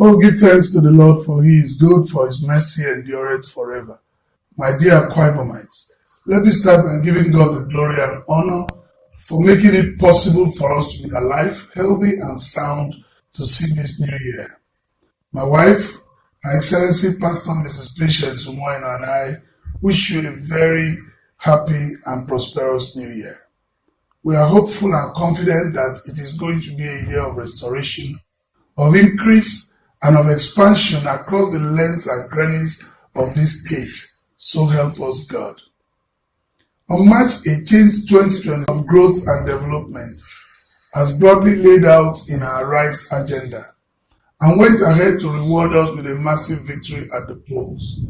Oh, give thanks to the Lord, for he is good, for his mercy endureth forever. My dear Akwa Ibomites, let me start by giving God the glory and honor for making it possible for us to be alive, healthy, and sound to see this new year. My wife, Her Excellency Pastor Mrs. Patience Umo Eno, and I wish you a very happy and prosperous new year. We are hopeful and confident that it is going to be a year of restoration, of increase, and of expansion across the length and crannies of this state. So help us God. On March 18, 2020, of growth and development, as broadly laid out in our RISE agenda, and went ahead to reward us with a massive victory at the polls.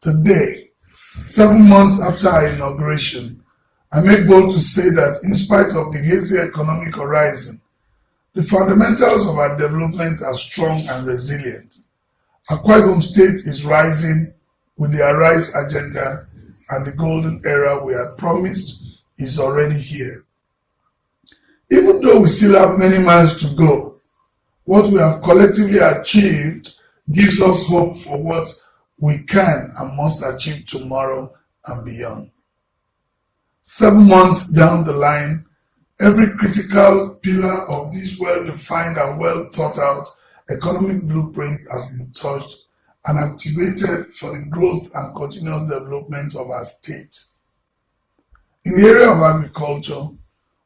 Today, 7 months after our inauguration, I make bold to say that in spite of the hazy economic horizon, the fundamentals of our development are strong and resilient. Akwa Ibom State is rising with the Arise agenda, and the golden era we had promised is already here. Even though we still have many miles to go, what we have collectively achieved gives us hope for what we can and must achieve tomorrow and beyond. 7 months down the line, every critical pillar of this well-defined and well-thought-out economic blueprint has been touched and activated for the growth and continuous development of our state. In the area of agriculture,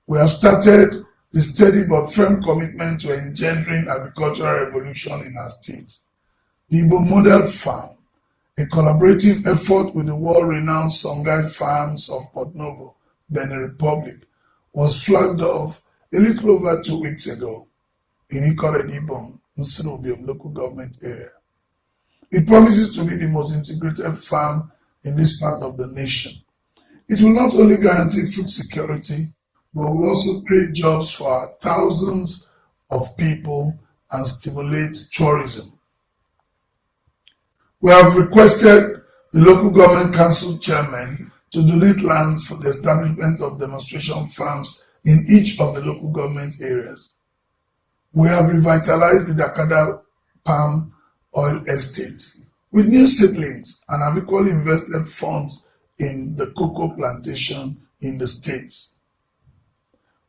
we have started the steady but firm commitment to engendering agricultural revolution in our state. The Igbo Model Farm, a collaborative effort with the world-renowned Songhai Farms of Port Novo, Benin Republic, was flagged off a little over 2 weeks ago in Akwa Ibom, Umo local government area. It promises to be the most integrated farm in this part of the nation. It will not only guarantee food security, but will also create jobs for our thousands of people and stimulate tourism. We have requested the local government council chairman to donate lands for the establishment of demonstration farms in each of the local government areas. We have revitalized the Dakada palm oil estate with new seedlings and have equally invested funds in the cocoa plantation in the state.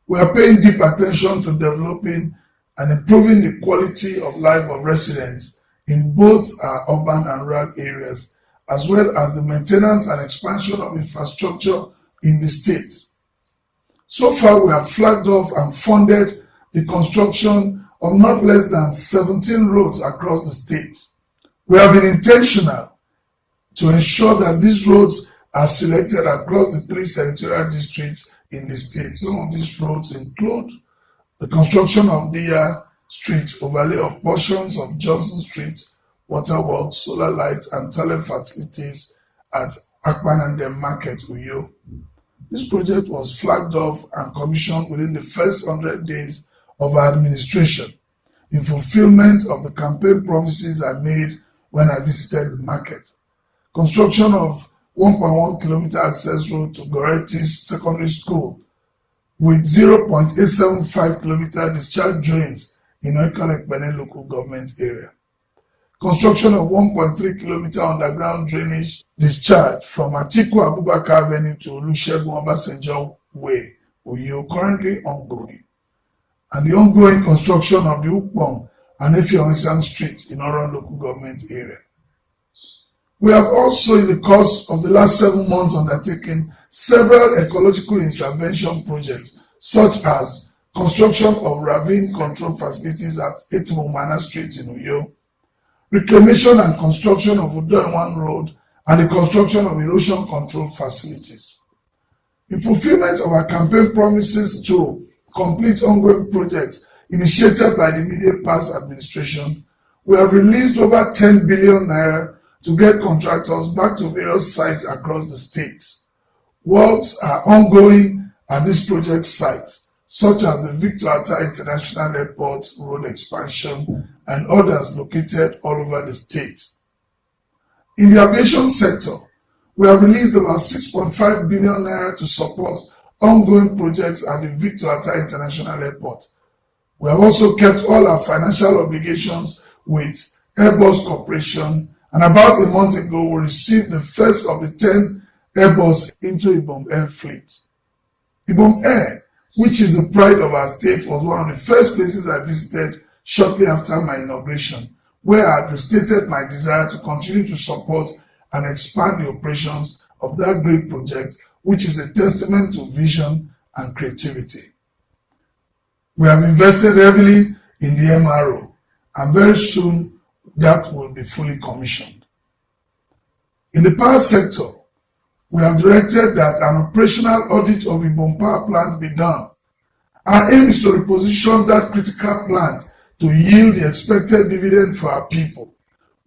We are paying deep attention to developing and improving the quality of life of residents in both our urban and rural areas, as well as the maintenance and expansion of infrastructure in the state. So far, we have flagged off and funded the construction of not less than 17 roads across the state. We have been intentional to ensure that these roads are selected across the 3 senatorial districts in the state. Some of these roads include the construction of Dia Street, overlay of portions of Johnson Street, waterworks, solar lights, and toilet facilities at Akpan Market, Uyo. This project was flagged off and commissioned within the first 100 days of our administration in fulfillment of the campaign promises I made when I visited the market. Construction of 1.1 kilometer access road to Goretis Secondary School with 0.875 kilometer discharge drains in Benin local government area. Construction of 1.3 kilometer underground drainage discharge from Atiku Abubakar Avenue to Olusegun Obasanjo Way, Uyo, currently ongoing. And the ongoing construction of the Ukpong and Efionsan Streets in Oron local government area. We have also, in the course of the last 7 months, undertaken several ecological intervention projects, such as construction of ravine control facilities at Etimomana Street in Uyo, reclamation and construction of Udoenwan Road, and the construction of erosion control facilities. In fulfillment of our campaign promises to complete ongoing projects initiated by the immediate past administration, we have released over 10 billion naira to get contractors back to various sites across the states. Works are ongoing at these project sites, such as the Victor Atta International Airport road expansion and others located all over the state. In the aviation sector, we have released about 6.5 billion naira to support ongoing projects at the Victor Atta International Airport. We have also kept all our financial obligations with Airbus Corporation, and about a month ago, we received the first of the 10 Airbus into Ibom Air fleet. Ibom Air, which is the pride of our state, was one of the first places I visited shortly after my inauguration, where I had restated my desire to continue to support and expand the operations of that great project, which is a testament to vision and creativity. We have invested heavily in the MRO, and very soon that will be fully commissioned. In the power sector, we have directed that an operational audit of Ibom Power Plant be done. Our aim is to reposition that critical plant to yield the expected dividend for our people.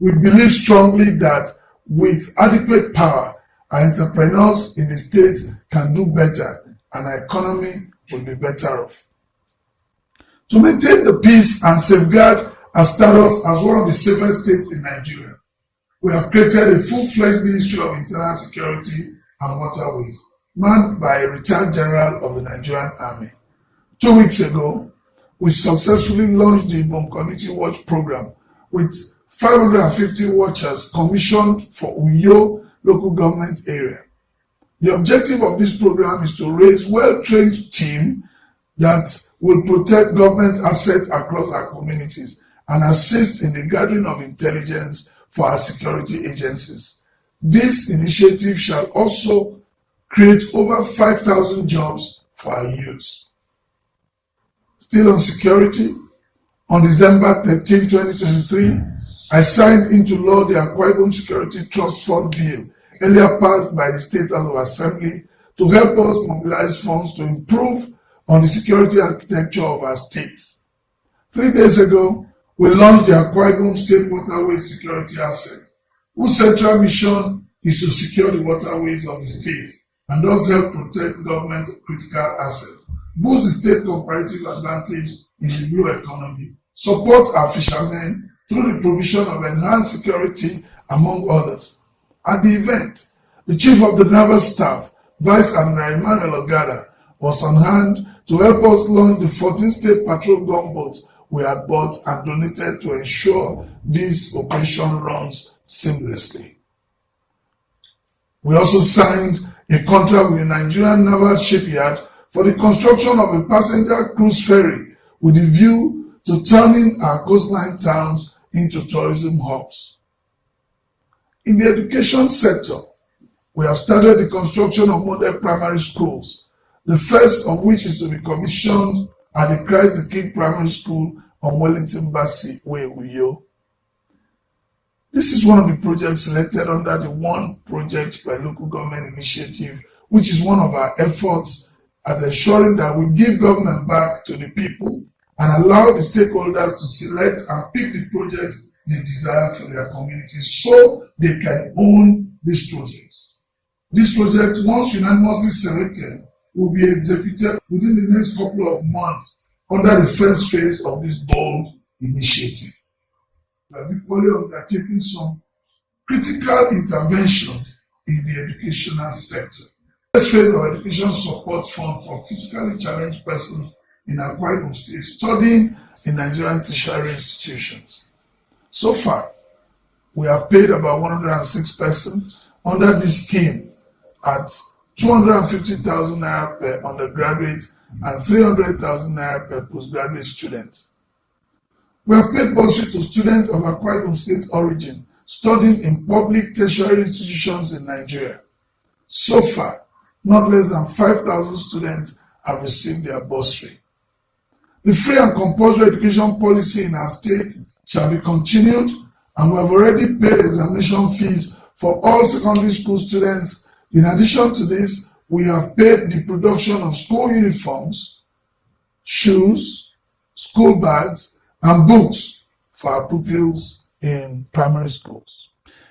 We believe strongly that with adequate power, our entrepreneurs in the state can do better and our economy will be better off. To maintain the peace and safeguard our status as one of the safest states in Nigeria, we have created a full-fledged Ministry of Internal Security and Waterways, manned by a retired general of the Nigerian Army. 2 weeks ago, we successfully launched the Ibom Community Watch Program with 550 watchers commissioned for Uyo local government area. The objective of this program is to raise well-trained team that will protect government assets across our communities and assist in the gathering of intelligence for our security agencies. This initiative shall also create over 5,000 jobs for our youth. Still on security, on December 13, 2023, I signed into law the Akwa Ibom Security Trust Fund Bill, earlier passed by the State House of Assembly, to help us mobilize funds to improve on the security architecture of our state. 3 days ago, we launched the Akwa Ibom State Waterways Security Asset, whose central mission is to secure the waterways of the state and thus help protect government critical assets, boost the state comparative advantage in the blue economy, support our fishermen through the provision of enhanced security, among others. At the event, the Chief of the Naval Staff, Vice Admiral Emmanuel Ogada, was on hand to help us launch the 14 state patrol gunboats we had bought and donated to ensure this operation runs seamlessly. We also signed a contract with the Nigerian Naval Shipyard for the construction of a passenger cruise ferry with a view to turning our coastline towns into tourism hubs. In the education sector, we have started the construction of model primary schools, the first of which is to be commissioned at the Christ the King Primary School on Wellington Bassey Way, Uyo. This is one of the projects selected under the One Project by Local Government Initiative, which is one of our efforts at ensuring that we give government back to the people and allow the stakeholders to select and pick the projects they desire for their communities so they can own these projects. This project, once unanimously selected, will be executed within the next couple of months under the first phase of this bold initiative. We have equally undertaken some critical interventions in the educational sector. The first phase of Education Support Fund for physically challenged persons in Akwa Ibom State studying in Nigerian tertiary institutions. So far, we have paid about 106 persons under this scheme at 250,000 naira per undergraduate and 300,000 naira per postgraduate student. We have paid bursary to students of Akwa Ibom State origin studying in public tertiary institutions in Nigeria. So far, not less than 5,000 students have received their bursary. The free and compulsory education policy in our state shall be continued, and we have already paid examination fees for all secondary school students. In addition to this, we have paid the production of school uniforms, shoes, school bags, and books for our pupils in primary schools.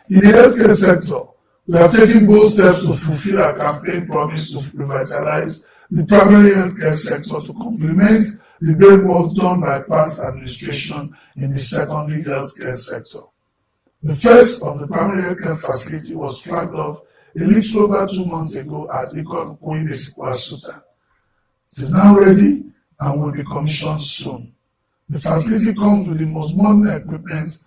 In the healthcare sector, we have taken bold steps to fulfill our campaign promise to revitalize the primary healthcare sector to complement the great work done by past administration in the secondary healthcare sector. The first of the primary healthcare facility was flagged off a little over 2 months ago at Akwa Ibom. It is now ready and will be commissioned soon. The facility comes with the most modern equipment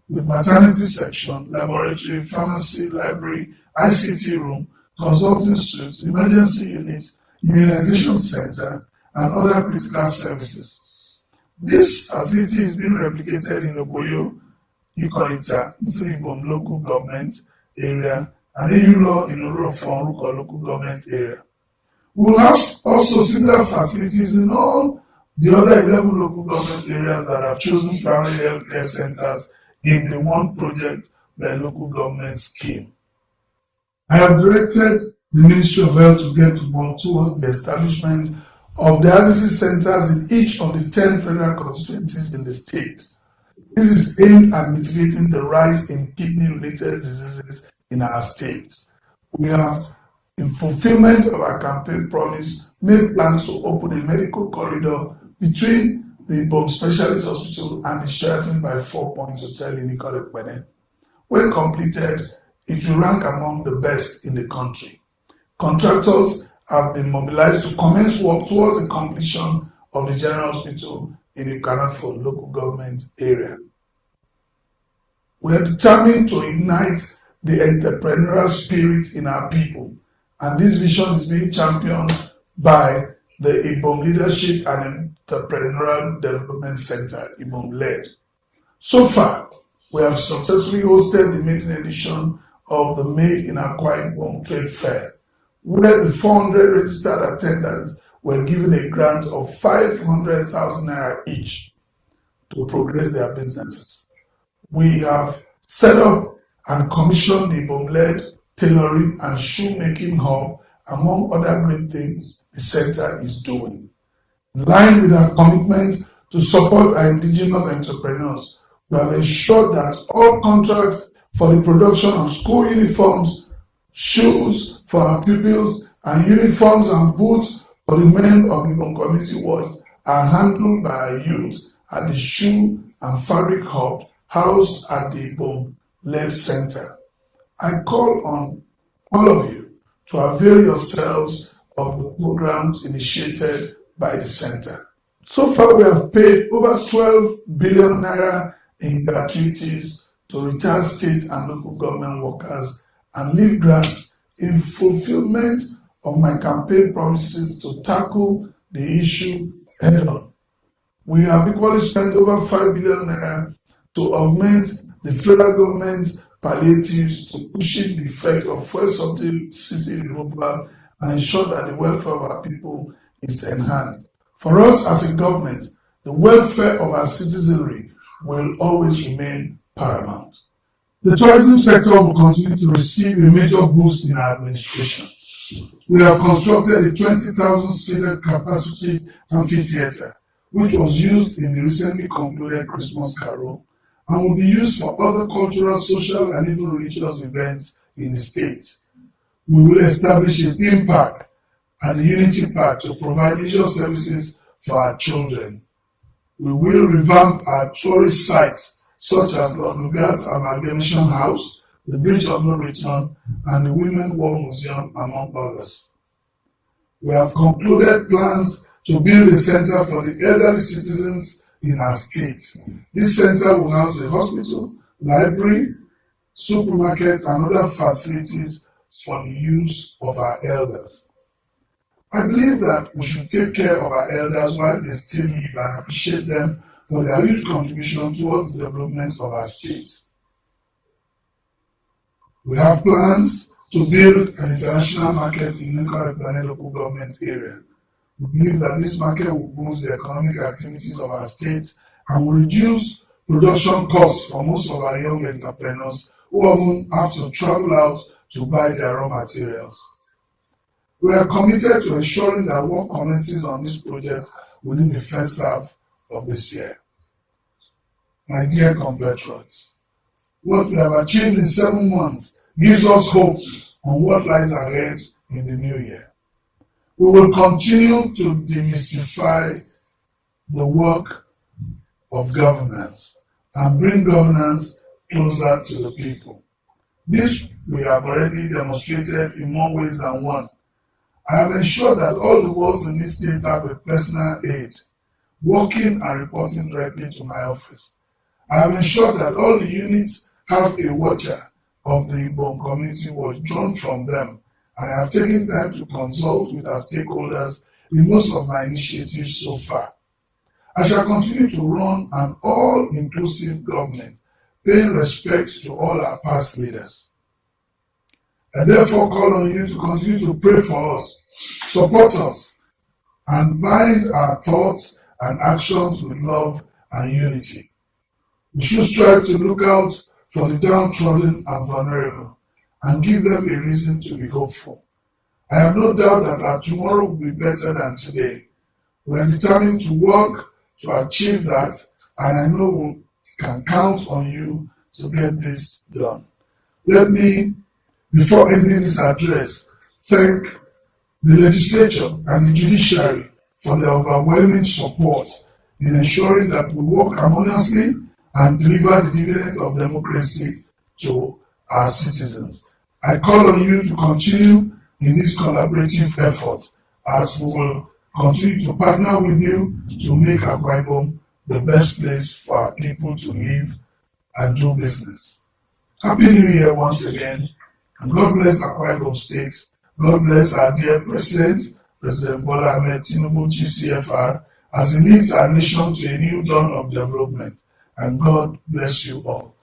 with maternity section, laboratory, pharmacy, library, ICT room, consulting suites, emergency units, immunization center, and other critical services. This facility is being replicated in Oboyo, Ikorita, Ibom local government area, and Eyulo in Orofon local government area. We will have also similar facilities in all the other 11 local government areas that have chosen primary health care centers in the one project by local government scheme. I have directed the Ministry of Health to get to work towards the establishment of dialysis centers in each of the 10 federal constituencies in the state. This is aimed at mitigating the rise in kidney-related diseases in our state. We have, in fulfillment of our campaign promise, made plans to open a medical corridor between the Ibom Specialist Hospital and the Sheraton by 4 Points Hotel in Ikot. When completed, it will rank among the best in the country. Contractors have been mobilized to commence work towards the completion of the General Hospital in the Ikanafon local government area. We are determined to ignite the entrepreneurial spirit in our people, and this vision is being championed by the Ibom Leadership and Entrepreneurial Development Center, Ibom-led. So far, we have successfully hosted the maiden edition of the Made in Akwa Ibom Trade Fair, where the 400 registered attendants were given a grant of 500,000 naira each to progress their businesses. We have set up and commissioned the Ibom-led tailoring and shoemaking hub, among other great things the center is doing. In line with our commitment to support our indigenous entrepreneurs, we have ensured that all contracts for the production of school uniforms, shoes for our pupils, and uniforms and boots for the men of the Ibom Community Watch are handled by our youth at the Shoe and Fabric Hub housed at the Ibom-led Center. I call on all of you to avail yourselves of the programs initiated by the center. So far, we have paid over 12 billion naira in gratuities to retired state and local government workers and leave grants in fulfillment of my campaign promises to tackle the issue head-on. We have equally spent over 5 billion naira to augment the federal government's palliatives to cushion the effect of fuel subsidy removal and ensure that the welfare of our people is enhanced. For us as a government, the welfare of our citizenry will always remain paramount. The tourism sector will continue to receive a major boost in our administration. We have constructed a 20,000-seated capacity amphitheater, which was used in the recently concluded Christmas Carol and will be used for other cultural, social, and even religious events in the state. We will establish a theme park at the Unity Park to provide leisure services for our children. We will revamp our tourist sites such as Lord Lugard's Amalgamation House, the Bridge of No Return, and the Women War Museum, among others. We have concluded plans to build a center for the elderly citizens in our state. This center will house a hospital, library, supermarket, and other facilities for the use of our elders. I believe that we should take care of our elders while they still live and appreciate them for their huge contribution towards the development of our state. We have plans to build an international market in the local government area. We believe that this market will boost the economic activities of our state and will reduce production costs for most of our young entrepreneurs who often have to travel out to buy their raw materials. We are committed to ensuring that work commences on this project within the first half of this year. My dear compatriots, what we have achieved in 7 months gives us hope on what lies ahead in the new year. We will continue to demystify the work of governance and bring governance closer to the people. This we have already demonstrated in more ways than one. I have ensured that all the wards in this state have a personal aide working and reporting directly to my office. I have ensured that all the units have a watcher of the Ibom community was drawn from them, and I have taken time to consult with our stakeholders in most of my initiatives so far. I shall continue to run an all-inclusive government, paying respect to all our past leaders. I therefore call on you to continue to pray for us, support us, and bind our thoughts and actions with love and unity. We should strive to look out for the downtrodden and vulnerable and give them a reason to be hopeful. I have no doubt that our tomorrow will be better than today. We are determined to work to achieve that, and I know we can count on you to get this done. Let me, before ending this address, thank the legislature and the judiciary for their overwhelming support in ensuring that we work harmoniously and deliver the dividend of democracy to our citizens. I call on you to continue in this collaborative effort as we will continue to partner with you to make Akwa Ibom the best place for our people to live and do business. Happy New Year once again, and God bless Akwa Ibom State. God bless our dear President, President Bola Ahmed Tinubu GCFR, as he leads our nation to a new dawn of development. And God bless you all.